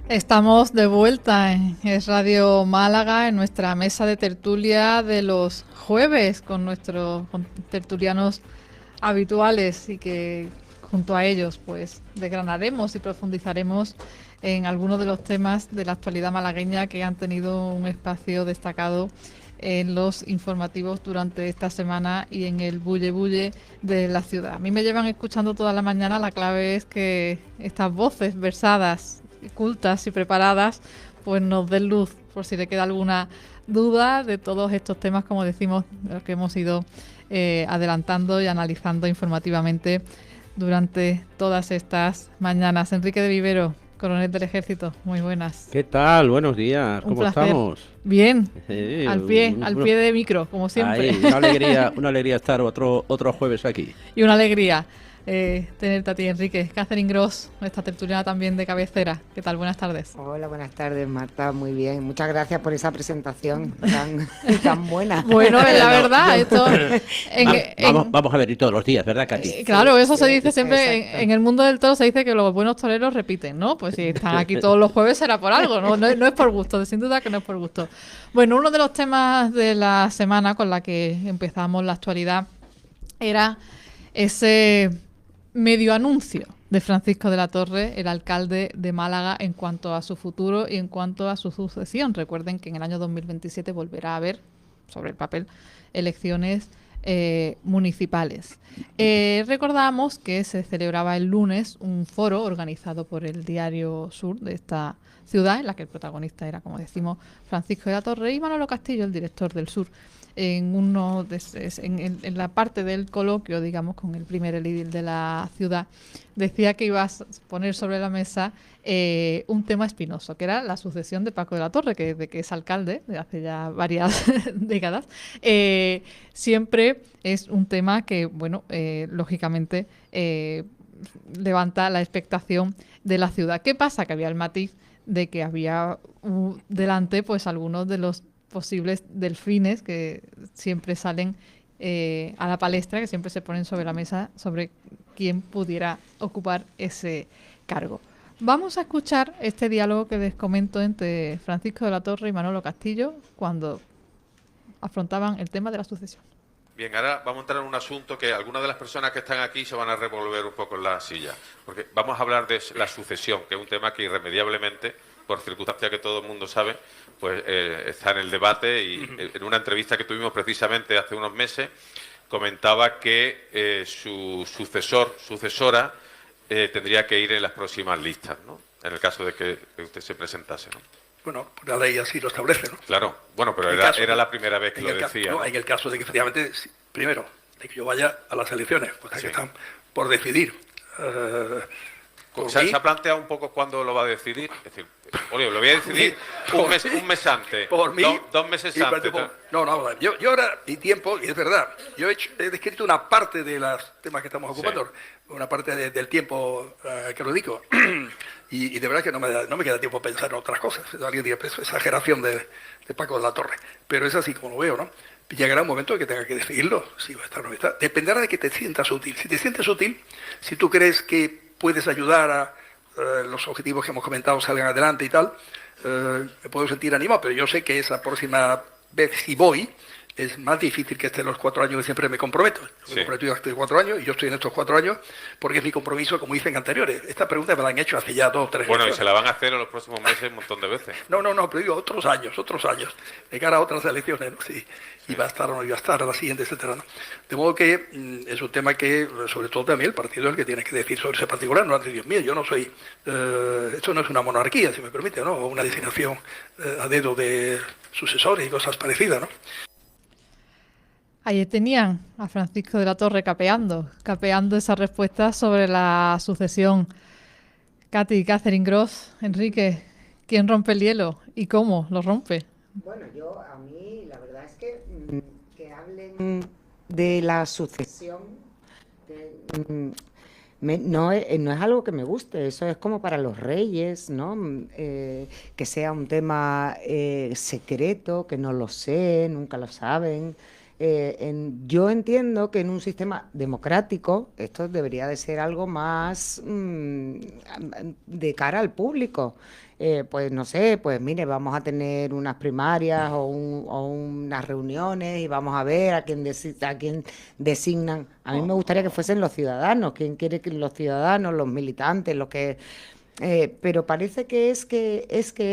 Estamos de vuelta en Es Radio Málaga, en nuestra mesa de tertulia de los jueves con nuestros tertulianos habituales y que junto a ellos pues desgranaremos y profundizaremos en algunos de los temas de la actualidad malagueña que han tenido un espacio destacado en los informativos durante esta semana y en el bulle bulle de la ciudad. A mí me llevan escuchando toda la mañana, la clave es que estas voces versadas, cultas y preparadas, pues nos den luz por si le queda alguna duda de todos estos temas, como decimos, los que hemos ido adelantando y analizando informativamente durante todas estas mañanas. Enrique de Vivero, coronel del Ejército, muy buenas. ¿Qué tal? Buenos días, Un ¿cómo placer. estamos? Bien, Sí, al pie de micro, como siempre. Ahí, una alegría estar otro jueves aquí. Y una alegría tenerte a ti, Enrique. Catherine Gross, nuestra tertuliana también de cabecera. ¿Qué tal? Buenas tardes. Hola, buenas tardes, Marta. Muy bien. Muchas gracias por esa presentación tan buena. Bueno, es la verdad. Esto Vamos a ver y todos los días, ¿verdad, Katy? claro, eso se dice siempre. Exacto. En el mundo del toro se dice que los buenos toreros repiten, ¿no? Pues si están aquí todos los jueves será por algo, no es por gusto, sin duda que no es por gusto. Bueno, uno de los temas de la semana con la que empezamos la actualidad era ese medio anuncio de Francisco de la Torre, el alcalde de Málaga, en cuanto a su futuro y en cuanto a su sucesión. Recuerden que en el año 2027 volverá a haber, sobre el papel, elecciones municipales. Recordamos que se celebraba el lunes un foro organizado por el Diario Sur de esta ciudad, en la que el protagonista era, como decimos, Francisco de la Torre y Manolo Castillo, el director del Sur. En la parte del coloquio, digamos, con el primer edil de la ciudad, decía que iba a poner sobre la mesa un tema espinoso, que era la sucesión de Paco de la Torre, de que es alcalde de hace ya varias décadas. Siempre es un tema que, bueno, lógicamente levanta la expectación de la ciudad. ¿Qué pasa? Que había el matiz de que había delante pues algunos de los posibles delfines que siempre salen a la palestra, que siempre se ponen sobre la mesa sobre quién pudiera ocupar ese cargo. Vamos a escuchar este diálogo que les comento entre Francisco de la Torre y Manolo Castillo cuando afrontaban el tema de la sucesión. Bien, ahora vamos a entrar en un asunto que algunas de las personas que están aquí se van a revolver un poco en la silla, porque vamos a hablar de la sucesión, que es un tema que irremediablemente, por circunstancias que todo el mundo sabe, pues está en el debate y en una entrevista que tuvimos precisamente hace unos meses comentaba que su sucesora tendría que ir en las próximas listas, ¿no? En el caso de que usted se presentase, ¿no? Bueno, la ley así lo establece, ¿no? Claro, bueno, pero era la primera vez que lo decía. No, en el caso de que efectivamente, primero, de que yo vaya a las elecciones, pues que están por decidir. ¿Se ha planteado un poco cuándo lo va a decidir? Es decir, oye, lo voy a decidir un mes antes, por mí, dos meses antes. No, yo ahora, mi tiempo, y es verdad, yo he descrito una parte de los temas que estamos ocupando, una parte del tiempo que lo dedico, y de verdad que no me queda tiempo a pensar en otras cosas. Alguien diría, pues, exageración de Paco de la Torre, pero es así como lo veo, ¿no? Llegará un momento en que tenga que decidirlo, si va a estar o no está. Dependerá de que te sientas útil. Si te sientes útil, si tú crees que puedes ayudar a los objetivos que hemos comentado salgan adelante y tal, me puedo sentir animado, pero yo sé que esa próxima vez, si voy, es más difícil que esté los 4 años que siempre me comprometo. Me comprometo hace 4 años y yo estoy en estos 4 años porque es mi compromiso, como dicen anteriores. Esta pregunta me la han hecho hace ya 2 o 3 años. Bueno, y se la van a hacer en los próximos meses un montón de veces. No, pero digo otros años, de cara a otras elecciones, ¿no? Sí. Y va a estar o no iba a estar a la siguiente, etcétera, ¿no? De modo que es un tema que, sobre todo también, el partido es el que tiene que decir sobre ese particular, no ante Dios mío, yo no soy, esto no es una monarquía, si me permite, ¿no? O una designación a dedo de sucesores y cosas parecidas, ¿no? Ayer tenían a Francisco de la Torre capeando esa respuesta sobre la sucesión. Catherine Gross, Enrique, ¿quién rompe el hielo y cómo lo rompe? Bueno, a mí la verdad es que hablen de la sucesión no es algo que me guste, eso es como para los reyes, ¿no? Que sea un tema secreto, que no lo sé, nunca lo saben. Yo entiendo que en un sistema democrático esto debería de ser algo más de cara al público. Pues no sé, pues mire, vamos a tener unas primarias o unas reuniones y vamos a ver a quién designan. A mí me gustaría que fuesen los ciudadanos, quién quiere que los ciudadanos, los militantes, los que... pero parece que es que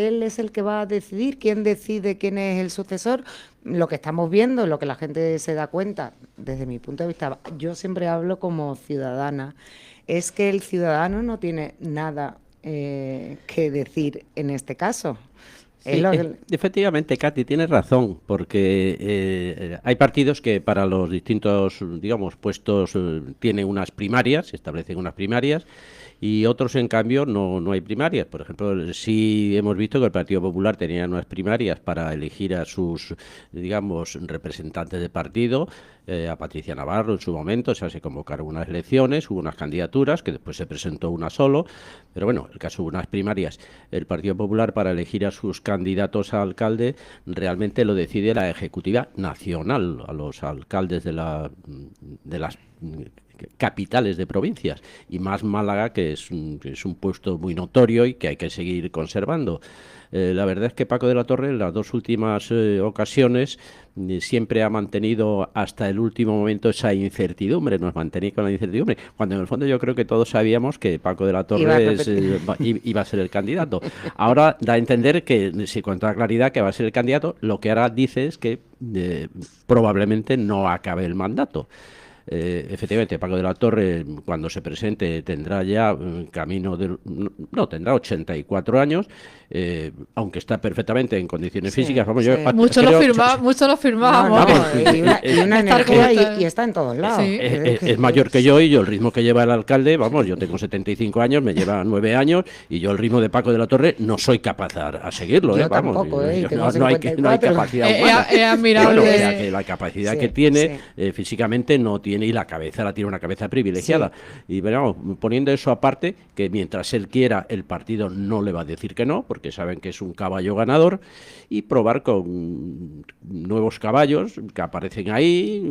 él es el que va a decidir quién decide quién es el sucesor. Lo que estamos viendo, lo que la gente se da cuenta, desde mi punto de vista, yo siempre hablo como ciudadana, es que el ciudadano no tiene nada que decir en este caso. Sí, efectivamente, Katy, tienes razón, porque hay partidos que para los distintos, digamos, puestos tienen unas primarias, se establecen unas primarias, y otros, en cambio, no hay primarias. Por ejemplo, sí hemos visto que el Partido Popular tenía unas primarias para elegir a sus, digamos, representantes de partido, a Patricia Navarro en su momento, o sea, se convocaron unas elecciones, hubo unas candidaturas, que después se presentó una solo, pero bueno, el caso hubo unas primarias. El Partido Popular, para elegir a sus candidatos a alcalde, realmente lo decide la Ejecutiva Nacional, a los alcaldes de las capitales de provincias, y más Málaga, que es un puesto muy notorio y que hay que seguir conservando. La verdad es que Paco de la Torre en las dos últimas ocasiones siempre ha mantenido hasta el último momento esa incertidumbre, nos mantenía con la incertidumbre, cuando en el fondo yo creo que todos sabíamos que Paco de la Torre iba a ser el candidato. Ahora da a entender que, si con toda claridad, que va a ser el candidato. Lo que ahora dice es que probablemente no acabe el mandato. Efectivamente, Paco de la Torre, cuando se presente, tendrá ya camino de... No, tendrá 84 años, aunque está perfectamente en condiciones físicas. Vamos, yo, muchos lo firmábamos. Y una energía, y está en todos lados. Sí. Es mayor que yo, y yo el ritmo que lleva el alcalde, vamos, yo tengo 75 años, me lleva 9 años, y yo el ritmo de Paco de la Torre no soy capaz a seguirlo. Yo vamos, tampoco, no hay capacidad humana. Es admirable. Bueno, que la capacidad que tiene físicamente no tiene, y la cabeza tiene una cabeza privilegiada. Sí. Y bueno, poniendo eso aparte, que mientras él quiera, el partido no le va a decir que no, porque saben que es un caballo ganador, y probar con nuevos caballos que aparecen ahí,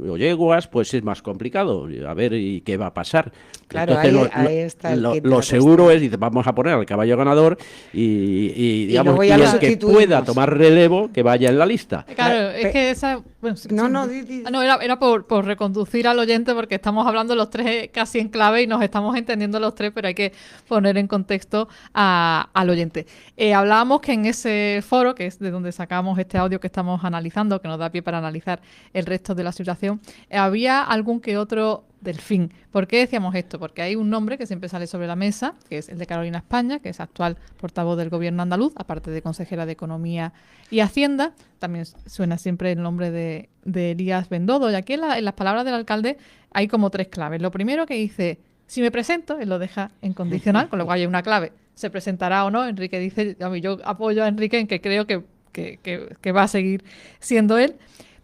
o yeguas, pues es más complicado. A ver, ¿y qué va a pasar? Claro, entonces, ahí está lo seguro es, dice, vamos a poner al caballo ganador y digamos, y el que pueda tomar relevo, que vaya en la lista. Claro, es que esa... Bueno, era por reconducir al oyente, porque estamos hablando los tres casi en clave y nos estamos entendiendo los tres, pero hay que poner en contexto al oyente. Hablábamos que en ese foro, que es de donde sacamos este audio que estamos analizando, que nos da pie para analizar el resto de la situación, había algún que otro delfín. ¿Por qué decíamos esto? Porque hay un nombre que siempre sale sobre la mesa, que es el de Carolina España, que es actual portavoz del gobierno andaluz, aparte de consejera de Economía y Hacienda. También suena siempre el nombre de Elías Bendodo. Y aquí en las palabras del alcalde hay como tres claves. Lo primero, que dice, si me presento, él lo deja en condicional, con lo cual hay una clave. ¿Se presentará o no? Enrique dice, yo apoyo a Enrique en que creo que va a seguir siendo él.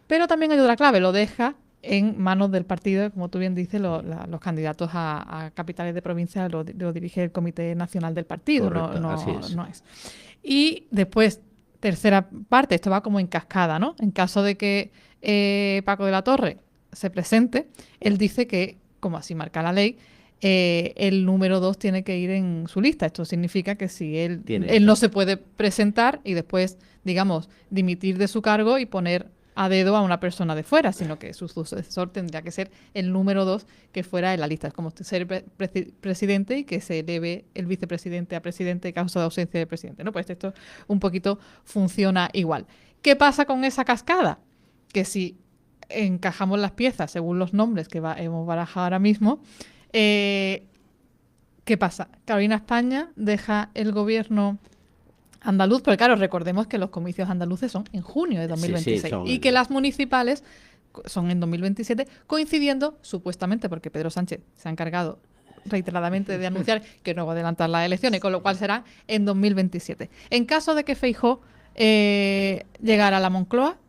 Pero también hay otra clave, lo deja en manos del partido, como tú bien dices, los candidatos a capitales de provincia lo dirige el Comité Nacional del Partido. Correcto, no es. Y después, tercera parte, esto va como en cascada, ¿no? En caso de que Paco de la Torre se presente, él dice que, como así marca la ley, el número 2 tiene que ir en su lista. Esto significa que si él no se puede presentar y después, digamos, dimitir de su cargo y poner a dedo a una persona de fuera, sino que su sucesor tendría que ser el número 2 que fuera en la lista. Es como ser presidente y que se eleve el vicepresidente a presidente en caso de ausencia del presidente, ¿no? Pues esto un poquito funciona igual. ¿Qué pasa con esa cascada? Que si encajamos las piezas según los nombres que hemos barajado ahora mismo, ¿qué pasa? Carolina España deja el gobierno andaluz, pero claro, recordemos que los comicios andaluces son en junio de 2026 y que las municipales son en 2027, coincidiendo supuestamente, porque Pedro Sánchez se ha encargado reiteradamente de anunciar que no va a adelantar las elecciones, con lo cual será en 2027. En caso de que Feijóo llegara a la Moncloa,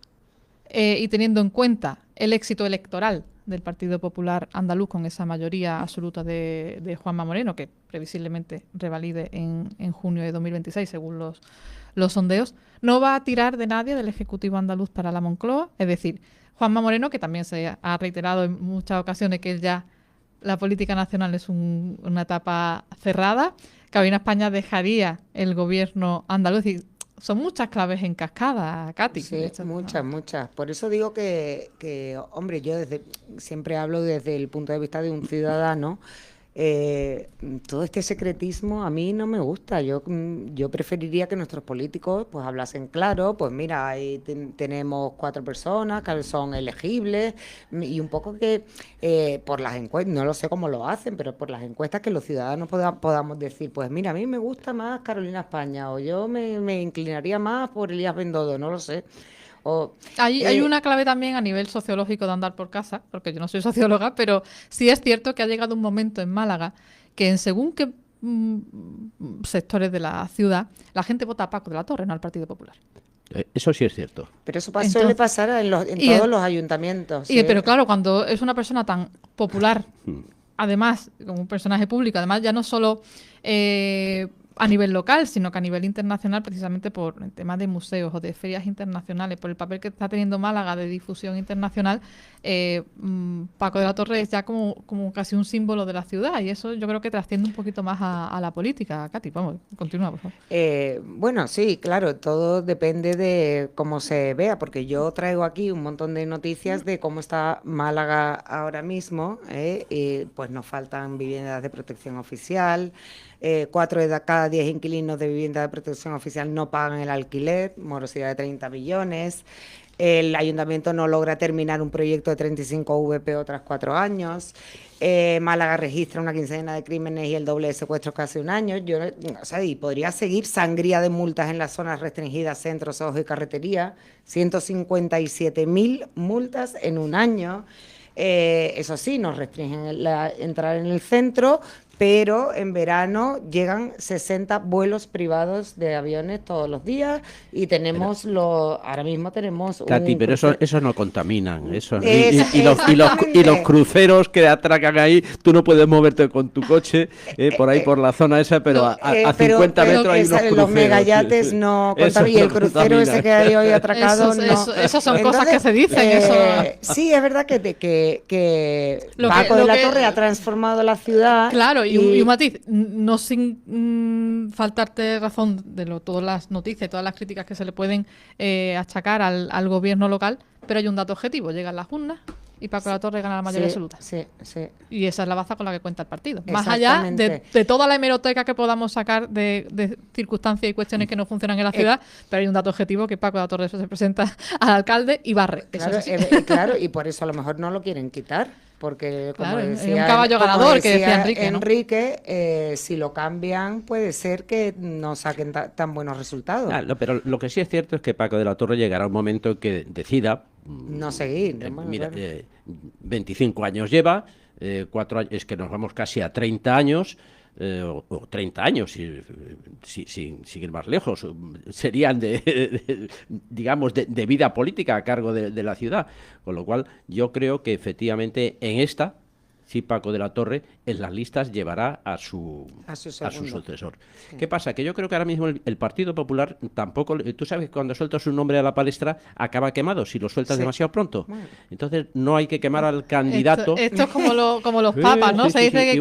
y teniendo en cuenta el éxito electoral del Partido Popular andaluz con esa mayoría absoluta de Juanma Moreno, que previsiblemente revalide en junio de 2026 según los sondeos, no va a tirar de nadie del Ejecutivo andaluz para la Moncloa. Es decir, Juanma Moreno, que también se ha reiterado en muchas ocasiones que ya la política nacional es una etapa cerrada. Carolina España dejaría el gobierno andaluz. Y son muchas claves en cascada, Katy. Sí, muchas. Por eso digo hombre, yo siempre hablo desde el punto de vista de un ciudadano. Todo este secretismo a mí no me gusta. Yo preferiría que nuestros políticos pues hablasen claro, pues mira, ahí tenemos 4 personas que son elegibles, y un poco que por las encuestas, no lo sé cómo lo hacen, pero por las encuestas que los ciudadanos podamos decir, pues mira, a mí me gusta más Carolina España, o yo me inclinaría más por Elías Bendodo, no lo sé. Hay una clave también a nivel sociológico de andar por casa, porque yo no soy socióloga, pero sí es cierto que ha llegado un momento en Málaga que en según qué sectores de la ciudad la gente vota a Paco de la Torre, no al Partido Popular. Eso sí es cierto. Pero eso suele pasar en todos los ayuntamientos. ¿Sí? Pero claro, cuando es una persona tan popular, además, como un personaje público, además ya no solo a nivel local, sino que a nivel internacional, precisamente por el tema de museos o de ferias internacionales, por el papel que está teniendo Málaga de difusión internacional, Paco de la Torre es ya como casi un símbolo de la ciudad, y eso yo creo que trasciende un poquito más a la política. Katy, vamos, continúa, por favor. Bueno, sí, claro, todo depende de cómo se vea, porque yo traigo aquí un montón de noticias de cómo está Málaga ahora mismo, y pues nos faltan viviendas de protección oficial. 4 de cada 10 inquilinos de vivienda de protección oficial no pagan el alquiler, morosidad de 30 millones. El ayuntamiento no logra terminar un proyecto de 35 VPO tras 4 años. Málaga registra una quincena de crímenes y el doble de secuestros casi un año. Y podría seguir sangría de multas en las zonas restringidas, centros, ojos y carretería. 157.000 multas en un año. Eso sí, nos restringen entrar en el centro, pero en verano llegan 60 vuelos privados de aviones todos los días, y tenemos ahora mismo tenemos Katy, pero eso no contaminan, y los cruceros que atracan ahí, tú no puedes moverte con tu coche por ahí por la zona esa, pero a 50 metros hay unos cruceros. Los megayates no contaminan, y el crucero ese que hay hoy atracado esas son cosas que se dicen. Sí, es verdad que Paco de la Torre ha transformado la ciudad. Claro, y un matiz, no sin faltarte razón de todas las noticias y todas las críticas que se le pueden achacar al gobierno local, pero hay un dato objetivo: llegan las urnas y Paco de la Torre gana la mayoría absoluta. Sí. Y esa es la baza con la que cuenta el partido. Más allá de toda la hemeroteca que podamos sacar de circunstancias y cuestiones que no funcionan en la ciudad, pero hay un dato objetivo, que Paco de la Torre se presenta al alcalde y barre. Claro, y por eso a lo mejor no lo quieren quitar. Porque, como decía, es un caballo ganador, que decía Enrique, si lo cambian, puede ser que no saquen tan buenos resultados. Pero lo que sí es cierto es que Paco de la Torre llegará un momento en que decida no seguir. 25 años lleva, 4 años, es que nos vamos casi a 30 años. O 30 años, sin ir más lejos, serían digamos, de vida política a cargo de la ciudad. Con lo cual, yo creo que efectivamente en esta, sí, Paco de la Torre en las listas llevará a su sucesor. Sí. ¿Qué pasa? Que yo creo que ahora mismo el Partido Popular tampoco... Tú sabes que cuando sueltas un nombre a la palestra acaba quemado si lo sueltas demasiado pronto. Bueno. Entonces no hay que quemar al candidato. Esto es como los papas, ¿no? Se dice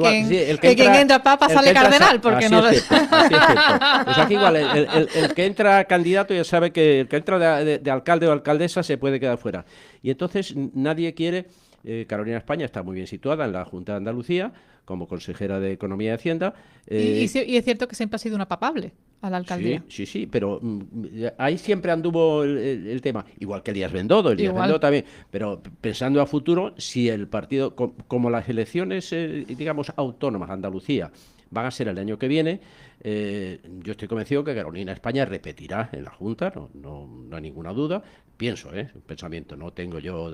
que quien entra papa sale cardenal, porque no... Así es cierto. Pues aquí igual, el que entra candidato ya sabe que el que entra de alcalde o alcaldesa se puede quedar fuera. Y entonces nadie quiere... Carolina España está muy bien situada en la Junta de Andalucía como consejera de Economía y Hacienda. Y es cierto que siempre ha sido una papable a la alcaldía. Sí, pero ahí siempre anduvo el tema, igual que Elías Bendodo, Bendodo también, pero pensando a futuro, si el partido, como las elecciones, digamos, autónomas de Andalucía van a ser el año que viene, yo estoy convencido que Carolina España repetirá en la Junta, no hay ninguna duda. Pienso, un pensamiento, no tengo yo,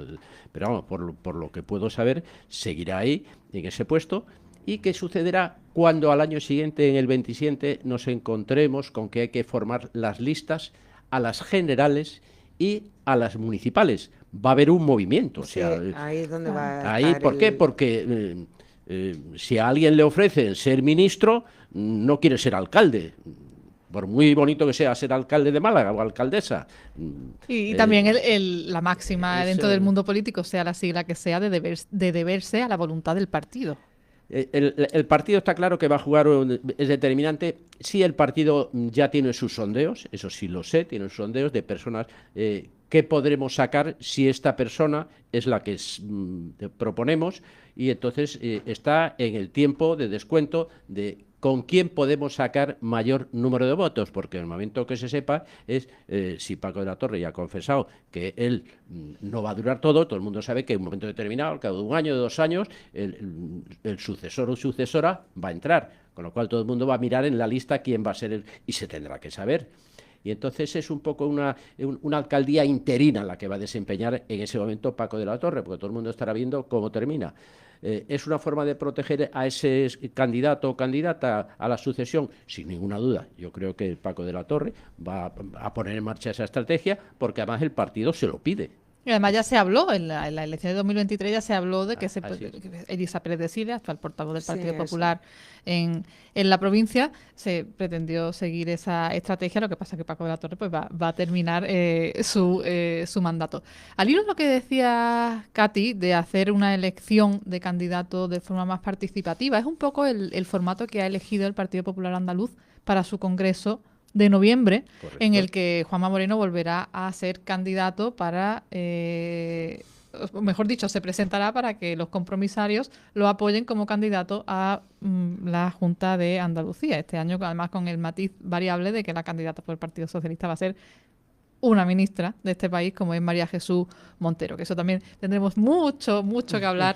pero vamos, por lo que puedo saber, seguirá ahí, en ese puesto. ¿Y qué sucederá cuando al año siguiente, en el 27, nos encontremos con que hay que formar las listas a las generales y a las municipales? Va a haber un movimiento. Ahí es donde va a ahí, estar ¿por qué? Porque si a alguien le ofrecen ser ministro, no quiere ser alcalde. por muy bonito que sea ser alcalde de Málaga o alcaldesa. Y también la máxima dentro del mundo político, sea la sigla que sea, de deberse a la voluntad del partido. El partido está claro que va a jugar, es determinante. Sí, el partido ya tiene sus sondeos, eso sí lo sé, tiene sus sondeos de personas que podremos sacar si esta persona es la que proponemos, y entonces está en el tiempo de descuento de con quién podemos sacar mayor número de votos, porque en el momento que se sepa es si Paco de la Torre ya ha confesado que él no va a durar todo el mundo sabe que en un momento determinado, al cabo de un año, de 2 años, el sucesor o sucesora va a entrar, con lo cual todo el mundo va a mirar en la lista quién va a ser y se tendrá que saber. Y entonces es un poco una alcaldía interina la que va a desempeñar en ese momento Paco de la Torre, porque todo el mundo estará viendo cómo termina. ¿Es una forma de proteger a ese candidato o candidata a la sucesión? Sin ninguna duda. Yo creo que Paco de la Torre va a poner en marcha esa estrategia, porque además el partido se lo pide. Y además ya se habló, en la elección de 2023 ya se habló de que Elisa Pérez de Silva, actual portavoz del Partido Popular en la provincia, se pretendió seguir esa estrategia. Lo que pasa es que Paco de la Torre pues va a terminar su mandato. Al hilo de lo que decía Katy, de hacer una elección de candidato de forma más participativa, es un poco el formato que ha elegido el Partido Popular Andaluz para su congreso de noviembre. Correcto. En el que Juanma Moreno volverá a ser candidato para, mejor dicho, se presentará para que los compromisarios lo apoyen como candidato a la Junta de Andalucía. Este año, además, con el matiz variable de que la candidata por el Partido Socialista va a ser una ministra de este país, como es María Jesús Montero, que eso también tendremos mucho que hablar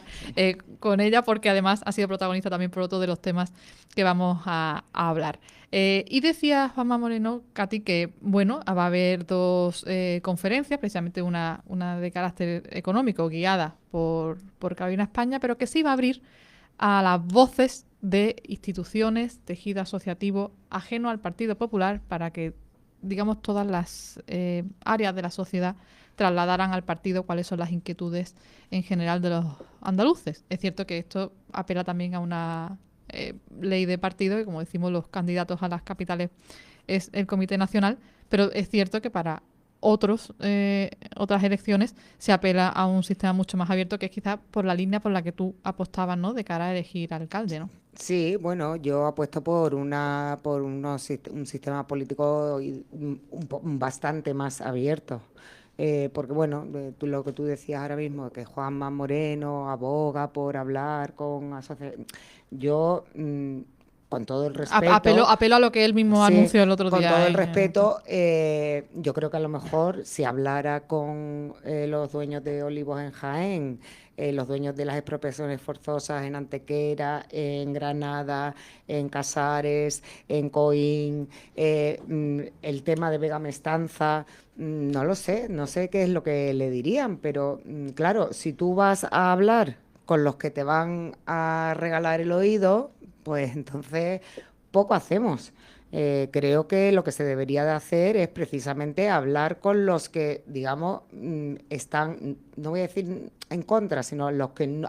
con ella, porque además ha sido protagonista también por otro de los temas que vamos a hablar. Y decía Juanma Moreno, Katy, que bueno, va a haber 2 conferencias, precisamente una de carácter económico guiada por Carolina España, pero que sí va a abrir a las voces de instituciones, tejido asociativo ajeno al Partido Popular, para que, digamos, todas las áreas de la sociedad trasladaran al partido cuáles son las inquietudes en general de los andaluces. Es cierto que esto apela también a una ley de partido, y como decimos, los candidatos a las capitales es el Comité Nacional, pero es cierto que para otras elecciones se apela a un sistema mucho más abierto, que es quizás por la línea por la que tú apostabas, ¿no?, de cara a elegir alcalde, ¿no? Sí, bueno, yo apuesto por un sistema político bastante más abierto. Porque, bueno, lo que tú decías ahora mismo, que Juanma Moreno aboga por hablar con asociaciones. Yo, con todo el respeto... Apelo a lo que él mismo anunció el otro día. Con todo el respeto, yo creo que a lo mejor si hablara con los dueños de olivos en Jaén, los dueños de las expropiaciones forzosas en Antequera, en Granada, en Casares, en Coín, el tema de Vega Mestanza, no lo sé, no sé qué es lo que le dirían, pero claro, si tú vas a hablar con los que te van a regalar el oído, pues entonces poco hacemos. Creo que lo que se debería de hacer es precisamente hablar con los que, digamos, están, no voy a decir en contra, sino los que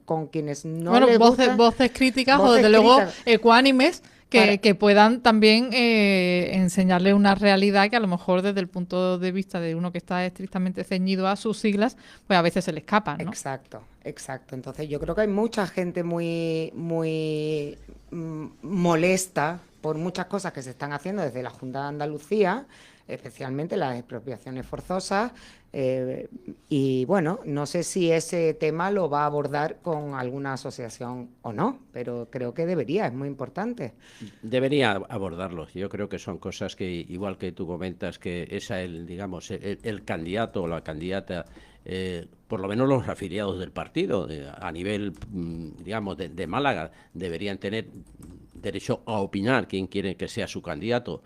con quienes no les gusta. Voces críticas, o desde luego ecuánimes, que puedan también enseñarle una realidad que a lo mejor desde el punto de vista de uno que está estrictamente ceñido a sus siglas, pues a veces se le escapan, ¿no? Exacto. Entonces yo creo que hay mucha gente muy molesta por muchas cosas que se están haciendo desde la Junta de Andalucía, especialmente las expropiaciones forzosas, y bueno, no sé si ese tema lo va a abordar con alguna asociación o no, pero creo que debería, es muy importante. Debería abordarlo. Yo creo que son cosas que, igual que tú comentas, que el candidato o la candidata, por lo menos los afiliados del partido, a nivel, digamos, de Málaga, deberían tener derecho a opinar quién quiere que sea su candidato.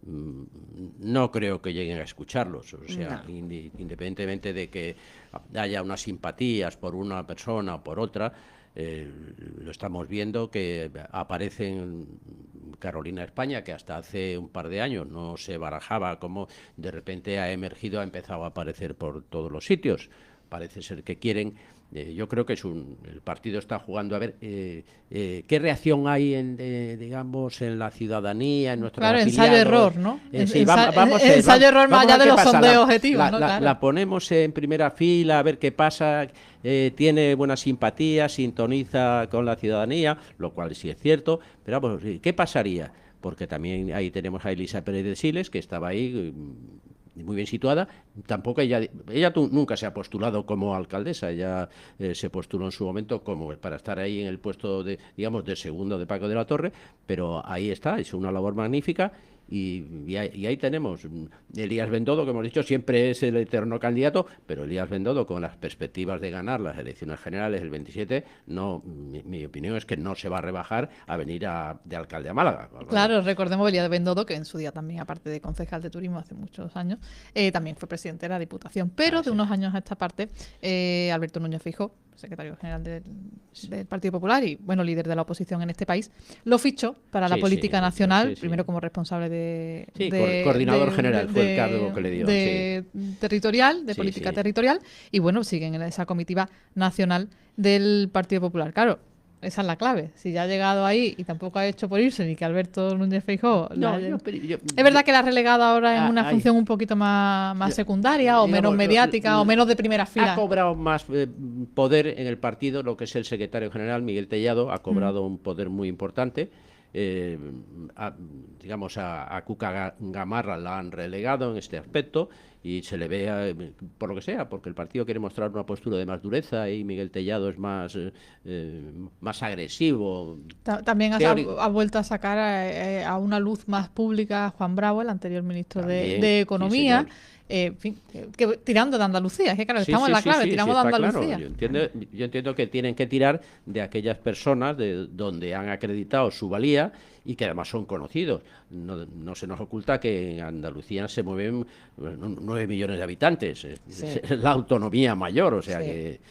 No creo que lleguen a escucharlos, o sea, no. Independientemente de que haya unas simpatías por una persona o por otra, lo estamos viendo que aparece en Carolina España, que hasta hace un par de años no se barajaba, como de repente ha emergido, ha empezado a aparecer por todos los sitios. parece ser que quieren. Yo creo que el partido está jugando a ver qué reacción hay digamos, en la ciudadanía, en nuestros afiliados. Ensayo-error, ¿no? Sí, ensayo-error más allá de los sondeos objetivos, ¿no? La ponemos en primera fila a ver qué pasa. Tiene buena simpatía, sintoniza con la ciudadanía, lo cual sí es cierto. Pero vamos, ¿qué pasaría? Porque también ahí tenemos a Elisa Pérez de Siles, que estaba ahí muy bien situada. Tampoco ella nunca se ha postulado como alcaldesa, ella se postuló en su momento como para estar ahí en el puesto de, digamos, de segundo de Paco de la Torre, pero ahí está, hizo una labor magnífica. Y ahí tenemos Elías Bendodo, que hemos dicho siempre es el eterno candidato, pero Elías Bendodo, con las perspectivas de ganar las elecciones generales el 27, mi opinión es que no se va a rebajar a venir de alcalde a Málaga. Claro, recordemos Elías Bendodo, que en su día también, aparte de concejal de turismo hace muchos años, también fue presidente de la Diputación, pero de unos años a esta parte, Alberto Núñez Feijóo, secretario general del Partido Popular y, bueno, líder de la oposición en este país, lo fichó para la política nacional, primero como responsable coordinador general fue el cargo que le dio. Territorial, de política territorial, y bueno, siguen en esa comitiva nacional del Partido Popular. Claro, esa es la clave. Si ya ha llegado ahí y tampoco ha hecho por irse ni que Alberto Núñez Feijóo... Es verdad que la ha relegado ahora en una función un poquito más secundaria o menos mediática o menos de primera fila. Ha cobrado más poder en el partido, lo que es el secretario general, Miguel Tellado, ha cobrado un poder muy importante. Digamos, a Cuca Gamarra la han relegado en este aspecto y se le ve, por lo que sea, porque el partido quiere mostrar una postura de más dureza y Miguel Tellado es más agresivo. También ha vuelto a sacar a una luz más pública a Juan Bravo, el anterior ministro de Economía. En fin, tirando de Andalucía, es que claro, estamos en la clave, tiramos de Andalucía. Claro. Yo entiendo que tienen que tirar de aquellas personas de donde han acreditado su valía y que además son conocidos. No se nos oculta que en Andalucía se mueven 9 millones de habitantes, es la autonomía mayor, o sea que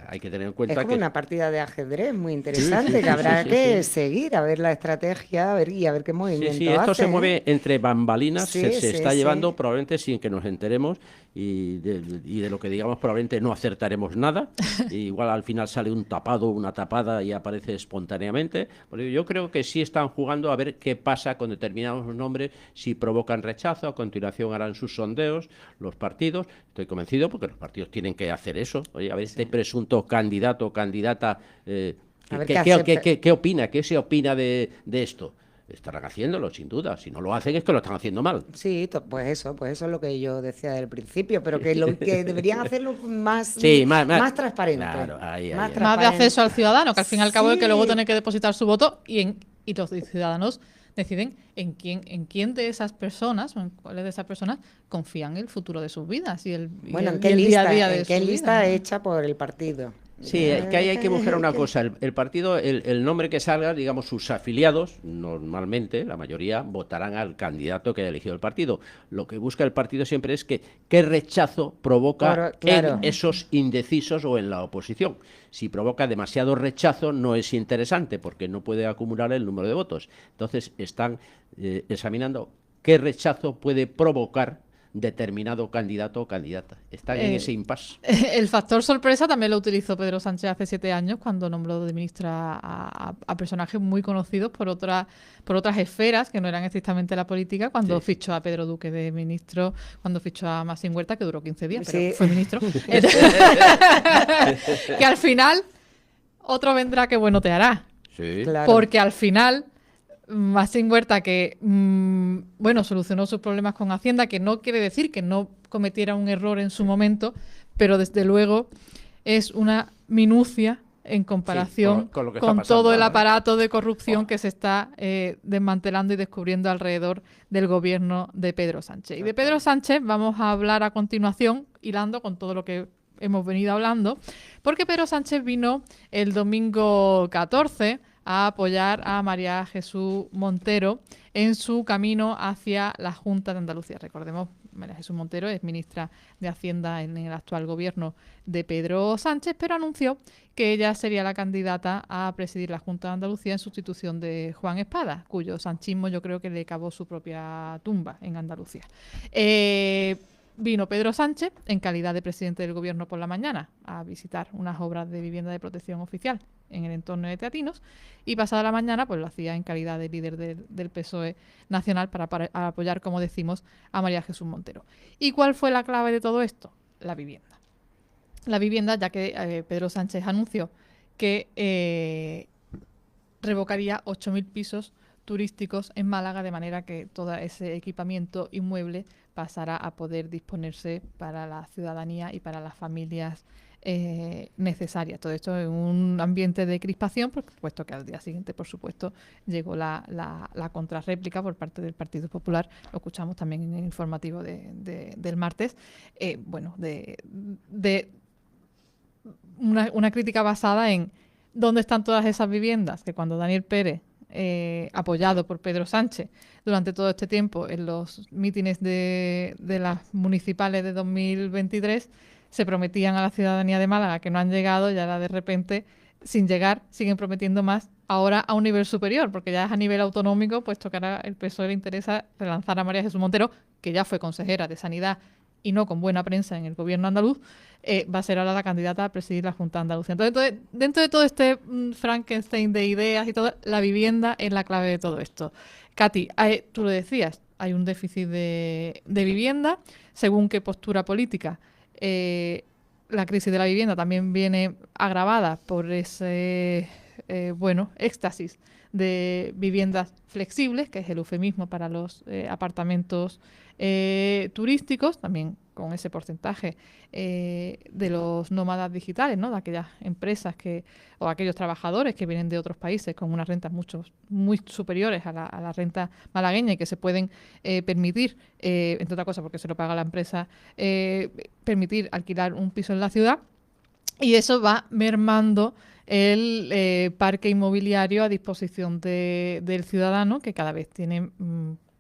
hay que tener en cuenta que... Es como una partida de ajedrez muy interesante, que habrá que seguir, a ver la estrategia, a ver qué movimiento hace. Esto se mueve entre bambalinas, se está llevando probablemente sin que nos enteremos y de lo que digamos probablemente no acertaremos nada. Igual al final sale un tapado, una tapada y aparece espontáneamente. Porque yo creo que sí están jugando a ver qué pasa con determinados nombres, si provocan rechazo, a continuación harán sus sondeos los partidos. Estoy convencido porque los partidos tienen que hacer eso. Oye, a ver este presunto candidato o candidata, ¿qué opina? ¿Qué se opina de esto? Estarán haciéndolo, sin duda. Si no lo hacen es que lo están haciendo mal. Sí, pues eso es lo que yo decía del principio, pero que deberían hacerlo más transparente. Claro, más de acceso al ciudadano, que al fin y al cabo es que luego tiene que depositar su voto y los ciudadanos deciden en quién de esas personas, o en cuáles de esas personas confían el futuro de sus vidas y el día a día de su vida. ¿En qué lista hecha por el partido? Sí, que hay que buscar una cosa. El partido, el nombre que salga, digamos, sus afiliados, normalmente, la mayoría, votarán al candidato que haya elegido el partido. Lo que busca el partido siempre es qué rechazo provoca en esos indecisos o en la oposición. Si provoca demasiado rechazo, no es interesante, porque no puede acumular el número de votos. Entonces, están examinando qué rechazo puede provocar determinado candidato o candidata. Están en ese impasse. El factor sorpresa también lo utilizó Pedro Sánchez hace 7 años cuando nombró de ministra a personajes muy conocidos por otras esferas que no eran estrictamente la política, cuando fichó a Pedro Duque de ministro, cuando fichó a Maxim Huerta, que duró 15 días, pero fue ministro. Que al final otro vendrá que bueno te hará. Sí. Claro. Porque al final Maxim Huerta, que solucionó sus problemas con Hacienda, que no quiere decir que no cometiera un error en su momento, pero desde luego es una minucia en comparación con todo el aparato de corrupción que se está desmantelando y descubriendo alrededor del gobierno de Pedro Sánchez. Y de Pedro Sánchez vamos a hablar a continuación, hilando con todo lo que hemos venido hablando, porque Pedro Sánchez vino el domingo 14 a apoyar a María Jesús Montero en su camino hacia la Junta de Andalucía. Recordemos, María Jesús Montero es ministra de Hacienda en el actual gobierno de Pedro Sánchez, pero anunció que ella sería la candidata a presidir la Junta de Andalucía en sustitución de Juan Espada, cuyo sanchismo yo creo que le cavó su propia tumba en Andalucía. vino Pedro Sánchez en calidad de presidente del gobierno por la mañana a visitar unas obras de vivienda de protección oficial en el entorno de Teatinos, y pasada la mañana pues lo hacía en calidad de líder del PSOE nacional para apoyar, como decimos, a María Jesús Montero. ¿Y cuál fue la clave de todo esto? La vivienda. La vivienda, ya que Pedro Sánchez anunció que revocaría 8.000 pisos turísticos en Málaga, de manera que todo ese equipamiento inmueble pasará a poder disponerse para la ciudadanía y para las familias necesarias. Todo esto en un ambiente de crispación, por supuesto que al día siguiente, por supuesto, llegó la contrarréplica por parte del Partido Popular. Lo escuchamos también en el informativo del martes. Una crítica basada en dónde están todas esas viviendas que cuando Daniel Pérez, apoyado por Pedro Sánchez durante todo este tiempo en los mítines de las municipales de 2023, se prometían a la ciudadanía de Málaga que no han llegado, y ahora de repente, sin llegar, siguen prometiendo más, ahora a un nivel superior, porque ya es a nivel autonómico, puesto que ahora el PSOE le interesa relanzar a María Jesús Montero, que ya fue consejera de Sanidad y no con buena prensa en el gobierno andaluz, va a ser ahora la candidata a presidir la Junta de Andalucía. Entonces, dentro de todo este Frankenstein de ideas y todo, la vivienda es la clave de todo esto. Katy, tú lo decías, hay un déficit de vivienda, según qué postura política. La crisis de la vivienda también viene agravada por ese éxtasis de viviendas flexibles, que es el eufemismo para los apartamentos turísticos, también con ese porcentaje de los nómadas digitales, ¿no? De aquellas empresas o aquellos trabajadores que vienen de otros países con unas rentas muy superiores a la renta malagueña y que se pueden permitir, entre otras cosas porque se lo paga la empresa, permitir alquilar un piso en la ciudad, y eso va mermando el parque inmobiliario a disposición del ciudadano, que cada vez tiene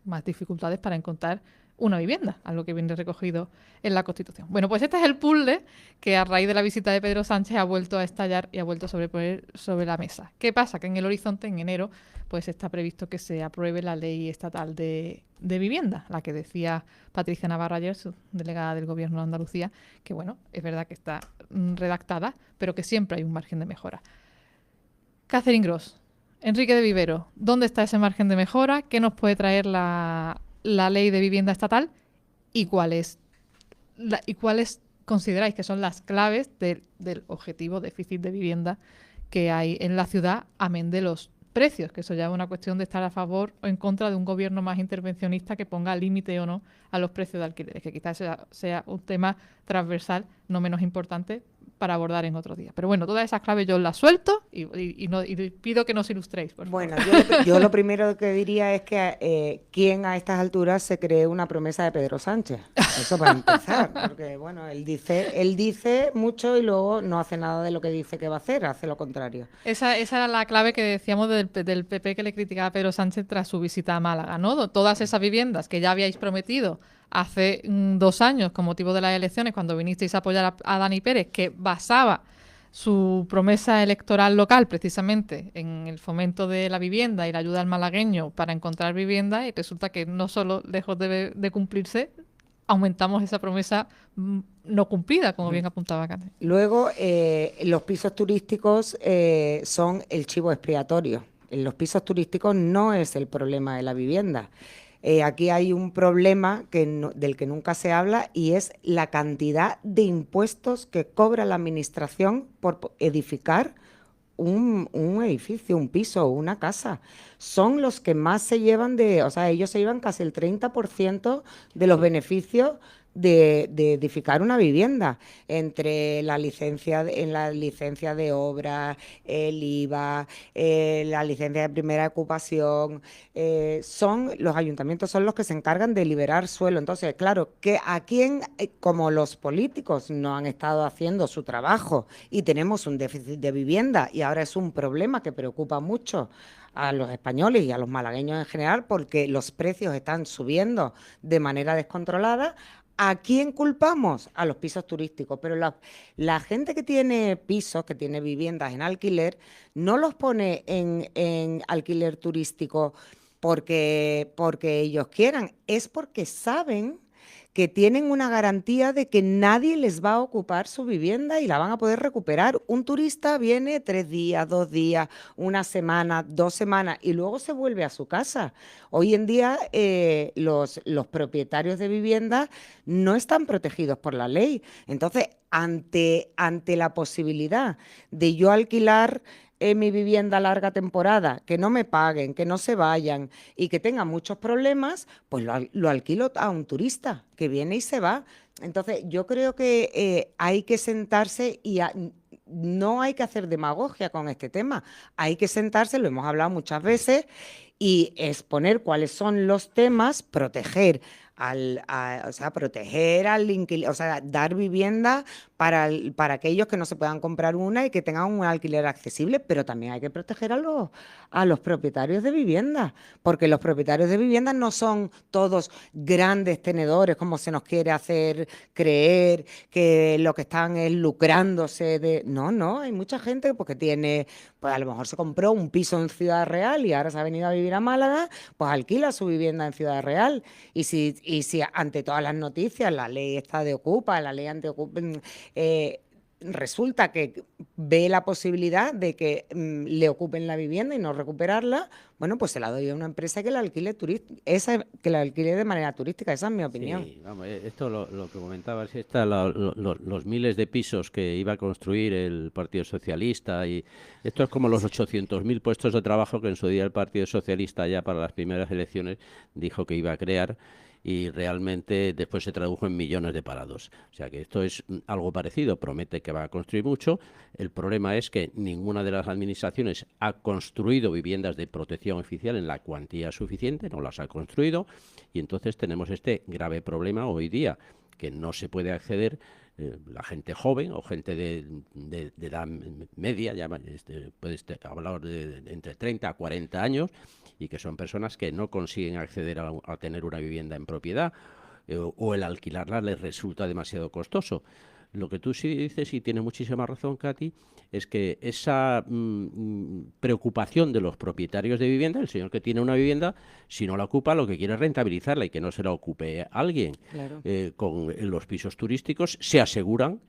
más dificultades para encontrar una vivienda, algo que viene recogido en la Constitución. Bueno, pues este es el puzzle que a raíz de la visita de Pedro Sánchez ha vuelto a estallar y ha vuelto a sobreponer sobre la mesa. ¿Qué pasa? Que en el horizonte, en enero, pues está previsto que se apruebe la ley estatal de vivienda, la que decía Patricia Navarro ayer, su delegada del Gobierno de Andalucía, que bueno, es verdad que está redactada, pero que siempre hay un margen de mejora. Catherine Gross, Enrique de Vivero, ¿dónde está ese margen de mejora? ¿Qué nos puede traer la ley de vivienda estatal? ¿Y cuáles consideráis que son las claves del objetivo déficit de vivienda que hay en la ciudad, amén de los precios? Que eso ya es una cuestión de estar a favor o en contra de un gobierno más intervencionista que ponga límite o no a los precios de alquileres, que quizás sea un tema transversal no menos importante para abordar en otro día. Pero bueno, todas esas claves yo las suelto y pido que nos ilustréis, por favor. Bueno, yo lo primero que diría es que ¿quién a estas alturas se cree una promesa de Pedro Sánchez? Eso para empezar, porque bueno, él dice mucho y luego no hace nada de lo que dice que va a hacer, hace lo contrario. Esa era la clave que decíamos del PP, que le criticaba a Pedro Sánchez tras su visita a Málaga, ¿no? Todas esas viviendas que ya habíais prometido hace 2 años con motivo de las elecciones, cuando vinisteis a apoyar a Dani Pérez, que basaba su promesa electoral local precisamente en el fomento de la vivienda y la ayuda al malagueño para encontrar vivienda, y resulta que no solo lejos de cumplirse, aumentamos esa promesa no cumplida, como bien apuntaba Catherine. Luego, los pisos turísticos son el chivo expiatorio. En los pisos turísticos no es el problema de la vivienda. Aquí hay un problema del que nunca se habla, y es la cantidad de impuestos que cobra la administración por edificar un edificio, un piso, una casa. Son los que más se llevan ellos se llevan casi el 30% de los beneficios de edificar una vivienda, entre la licencia de obra, el IVA, la licencia de primera ocupación. Los ayuntamientos son los que se encargan de liberar suelo. Entonces, claro, que a quién, como los políticos no han estado haciendo su trabajo y tenemos un déficit de vivienda, y ahora es un problema que preocupa mucho a los españoles y a los malagueños en general, porque los precios están subiendo de manera descontrolada. ¿A quién culpamos? A los pisos turísticos. Pero la gente que tiene pisos, que tiene viviendas en alquiler, no los pone en alquiler turístico porque ellos quieran, es porque saben que tienen una garantía de que nadie les va a ocupar su vivienda y la van a poder recuperar. Un turista viene 3 días, 2 días, una semana, 2 semanas y luego se vuelve a su casa. Hoy en día los propietarios de viviendas no están protegidos por la ley. Entonces, ante la posibilidad de yo alquilar mi vivienda a larga temporada, que no me paguen, que no se vayan y que tengan muchos problemas, pues lo alquilo a un turista que viene y se va. Entonces, yo creo que hay que sentarse y no hay que hacer demagogia con este tema. Hay que sentarse, lo hemos hablado muchas veces, y exponer cuáles son los temas, proteger proteger al inquilino, o sea, dar vivienda para aquellos que no se puedan comprar una y que tengan un alquiler accesible, pero también hay que proteger a los propietarios de vivienda, porque los propietarios de vivienda no son todos grandes tenedores, como se nos quiere hacer creer, que lo que están es lucrándose de... No, hay mucha gente porque tiene, pues a lo mejor se compró un piso en Ciudad Real y ahora se ha venido a vivir a Málaga, pues alquila su vivienda en Ciudad Real. Y si ante todas las noticias, la ley está de Ocupa, la ley antiocupa, resulta que ve la posibilidad de que le ocupen la vivienda y no recuperarla, bueno, pues se la doy a una empresa que la alquile que la alquile de manera turística. Esa es mi opinión. Sí, vamos, esto lo que comentaba, si los miles de pisos que iba a construir el Partido Socialista, y esto es como los 800.000 puestos de trabajo que en su día el Partido Socialista ya para las primeras elecciones dijo que iba a crear, y realmente después se tradujo en millones de parados. O sea que esto es algo parecido, promete que va a construir mucho. El problema es que ninguna de las administraciones ha construido viviendas de protección oficial en la cuantía suficiente, no las ha construido, y entonces tenemos este grave problema hoy día, que no se puede acceder. La gente joven o gente de edad media, puedes hablar de entre 30 a 40 años, y que son personas que no consiguen acceder a tener una vivienda en propiedad, o el alquilarla les resulta demasiado costoso. Lo que tú sí dices, y tienes muchísima razón, Katy, es que esa preocupación de los propietarios de vivienda, el señor que tiene una vivienda, si no la ocupa, lo que quiere es rentabilizarla y que no se la ocupe alguien. Claro. Con los pisos turísticos se aseguran,